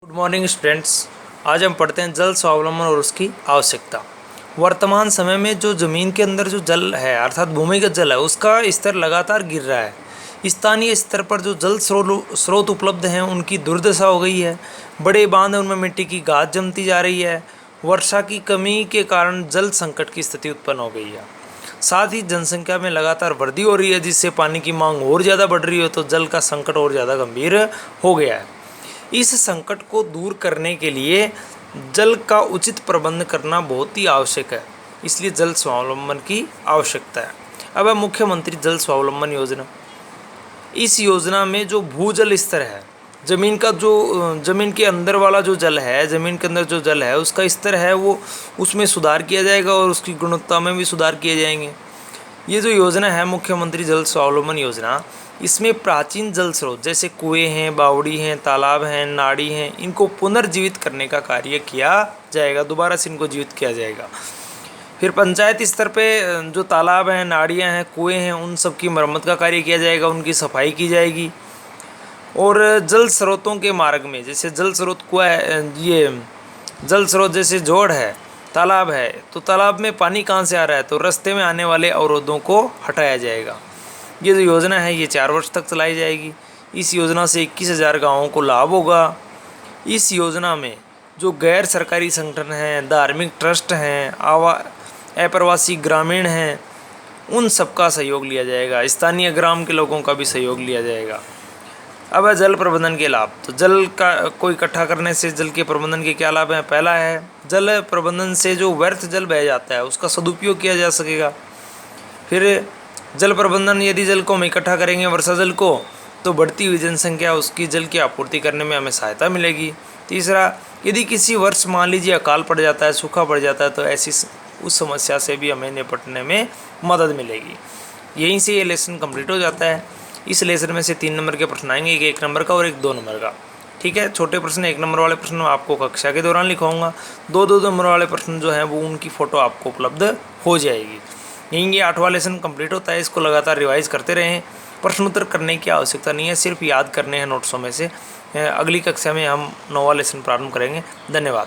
Good morning students. आज हम पढ़ते हैं जल स्वावलंबन और उसकी आवश्यकता। वर्तमान समय में जो ज़मीन के अंदर जो जल है अर्थात भूमिगत जल है उसका स्तर लगातार गिर रहा है। स्थानीय स्तर पर जो जल स्रोत उपलब्ध हैं उनकी दुर्दशा हो गई है। बड़े बांध हैं उनमें मिट्टी की गाद जमती जा रही है। वर्षा की कमी के कारण जल संकट की स्थिति उत्पन्न हो गई है। साथ ही जनसंख्या में लगातार वृद्धि हो रही है जिससे पानी की मांग और ज़्यादा बढ़ रही है, तो जल का संकट और ज़्यादा गंभीर हो गया है। इस संकट को दूर करने के लिए जल का उचित प्रबंध करना बहुत ही आवश्यक है, इसलिए जल स्वावलंबन की आवश्यकता है। अब है मुख्यमंत्री जल स्वावलंबन योजना। इस योजना में जो भूजल स्तर है, ज़मीन का जो ज़मीन के अंदर वाला जो जल है, ज़मीन के अंदर जो जल है उसका स्तर है वो उसमें सुधार किया जाएगा और उसकी गुणवत्ता में भी सुधार किए जाएंगे। ये जो योजना है मुख्यमंत्री जल स्वावलंबन योजना, इसमें प्राचीन जल स्रोत जैसे कुएं हैं, बावड़ी हैं, तालाब हैं, नाड़ी हैं, इनको पुनर्जीवित करने का कार्य किया जाएगा, दोबारा से इनको जीवित किया जाएगा। फिर पंचायत स्तर पे जो तालाब हैं, नाड़ियाँ हैं, कुएं हैं, उन सब की मरम्मत का कार्य किया जाएगा, उनकी सफाई की जाएगी। और जल स्रोतों के मार्ग में जैसे जल स्रोत कुआं है, ये जल स्रोत जैसे जोड़ है, तालाब है, तो तालाब में पानी कहाँ से आ रहा है, तो रास्ते में आने वाले अवरोधों को हटाया जाएगा। ये जो योजना है ये 4 वर्ष तक चलाई जाएगी। इस योजना से 21,000 गाँवों को लाभ होगा। इस योजना में जो गैर सरकारी संगठन हैं, धार्मिक ट्रस्ट हैं, अप्रवासी ग्रामीण हैं, उन सबका सहयोग लिया जाएगा। स्थानीय ग्राम के लोगों का भी सहयोग लिया जाएगा। अब है जल प्रबंधन के लाभ। तो जल का को इकट्ठा करने से जल के प्रबंधन के क्या लाभ हैं? पहला है जल प्रबंधन से जो व्यर्थ जल बह जाता है उसका सदुपयोग किया जा सकेगा। फिर जल प्रबंधन, यदि जल को हम इकट्ठा करेंगे वर्षा जल को, तो बढ़ती हुई जनसंख्या उसकी जल की आपूर्ति करने में हमें सहायता मिलेगी। तीसरा, यदि किसी वर्ष मान लीजिए अकाल पड़ जाता है, सूखा पड़ जाता है, तो ऐसी उस समस्या से भी हमें निपटने में मदद मिलेगी। यहीं से ये लेसन कंप्लीट हो जाता है। इस लेसन में से 3 नंबर के प्रश्न आएंगे, एक 1 नंबर का और एक 2 नंबर का। ठीक है, छोटे प्रश्न 1 नंबर वाले प्रश्न आपको कक्षा के दौरान लिखवाऊंगा। 2 नंबर वाले प्रश्न जो हैं वो उनकी फ़ोटो आपको उपलब्ध हो जाएगी। यहीं ये 8वां लेसन कंप्लीट होता है। इसको लगातार रिवाइज करते रहें। प्रश्न उत्तर करने की आवश्यकता नहीं है, सिर्फ याद करने हैं नोट्सों में से। अगली कक्षा में हम 9वां लेसन प्रारंभ करेंगे। धन्यवाद।